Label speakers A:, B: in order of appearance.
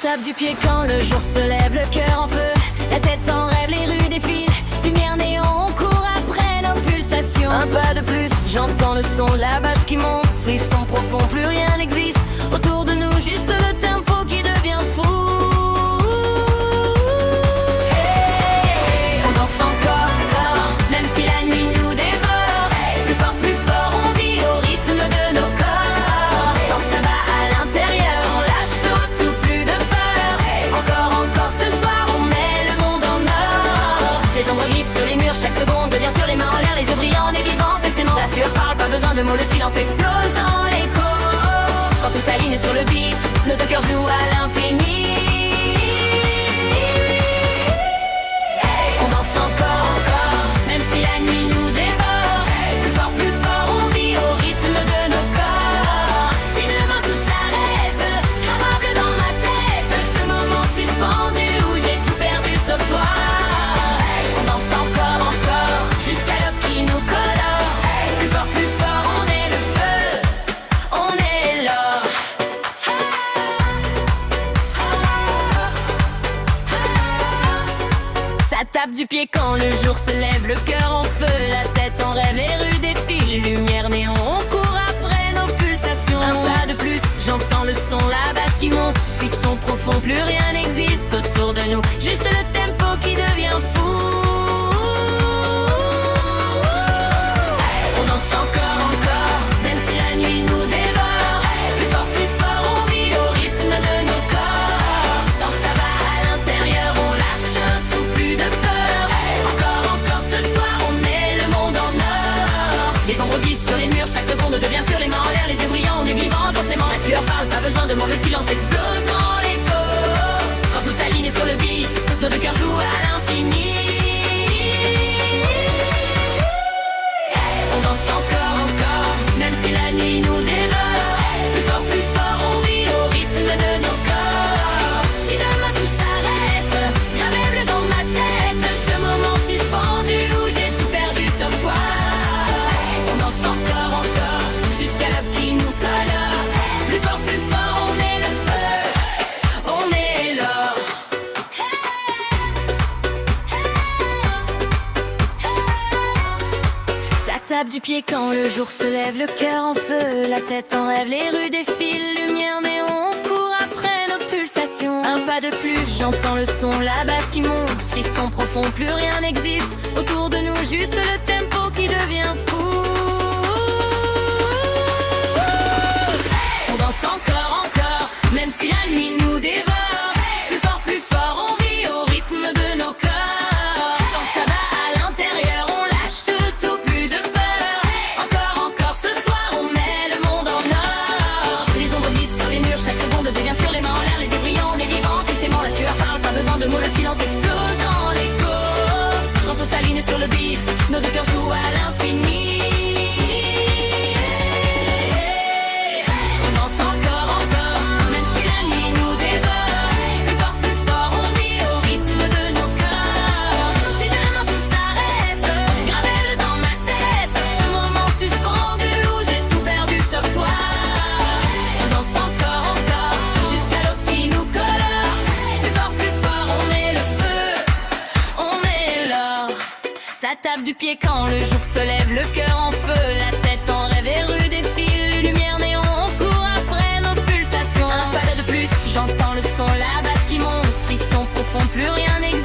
A: tape du pied quand le jour se lève, le cœur en feu, la tête en rêve, les rues défilent. Lumière néon, on court après nos pulsations. Un pas de plus, j'entends le son, la basse qui monte. Frisson profond, plus rien n'existe autour de nous, juste le tempo qui devient fou. Hey, on danse encore, même si la nuit nous dévore. Plus fort, on vit au rythme de nos corps. Tant que ça va à l'intérieur, on lâche tout, plus de peur. Encore, ce soir, on met le monde en or. Les ombres glissent sur les murs, chaque seconde, bien sûr les mains en l'air, les yeux brillants, des vivantes et séments. La sueur parle, pas besoin de mots, le silence explose dans l'écho. Quand tout s'aligne sur le beat, nos deux cœurs jouent à l'infini. On danse encore, même si la nuit nous dévore. Plus fort, on vit au rythme de nos corps. Si demain tout s'arrête, gravable dans ma tête, ce moment suspendu où j'ai tout perdu sauf toi. On danse encore, jusqu'à l'aube qui nous colore. Plus fort, on est le feu, on est l'or. Ça tape du pied quand le jour se lève, le cœur en feu, la tête en rêve, les rues défilent. Lumière néon, on court après nos pulsations. Un pas de plus, j'entends le son, la basse qui monte. Frisson profond, plus rien n'existe autour de nous, juste le tempo qui devient fou. On danse encore, même si la nuit nous dévore. Plus fort, on vit au rythme de nos corps. Tant que ça va à l'intérieur, on lâche tout, plus de peur. Encore, ce soir, on met le monde en or. Les ombres glissent sur les murs, chaque seconde devient sur les mains en l'air, les yeux brillants, on est vivant intensément. La sueur parle, pas besoin de mots, le silence explose dans l'écho. Quand tout s'aligne sur le beat, nos deux cœurs jouent à l'infini. On danse encore, même si la nuit nous dévore. Plus fort, on vit au rythme de nos corps. Si demain tout s'arrête, gravé bleu dans ma tête, ce moment suspendu où j'ai tout perdu sauf toi. On danse encore, jusqu'à l'aube qui nous colore. Plus fort, on est le feu, on est l'or. Ça tape du pied quand le jour se lève, le cœur en feu, la tête en rêve, les rues défilent. Lumière néon, on court après nos pulsations. Un pas de plus, j'entends le son, la basse qui monte. Frisson profond, plus rien n'existe autour de nous, juste le tempo qui devient fou. On danse encore, même si la nuit nous dévore. Plus fort, on vit au rythme de nos corps. Tant que ça va à l'intérieur, on lâche tout, plus de peur. Encore, ce soir, on met le monde en or. Les ombres glissent sur les murs, chaque seconde devient sur les mains en l'air, les yeux brillants, on est vivants, aisément. La sueur parle, pas besoin de mots, le silence explose dans l'écho. Quand tout s'aligne sur le beat, nos deux cœurs jouent à l'infini. On danse encore, même si la nuit nous dévore. Plus fort, on vit au rythme de nos corps. Si demain tout s'arrête, gravé dans ma tête, ce moment suspendu où j'ai tout perdu sauf toi. On danse encore, jusqu'à l'aube qui nous colore. Plus fort, on est le feu, on est l'or. Ça tape du pied quand le jour se lève, le cœur en feu, la tête en rêve, les rues défilent. Lumière néon, on court après nos pulsations. Un pas de plus, j'entends le son, la basse qui monte. Frisson profond, plus rien n'existe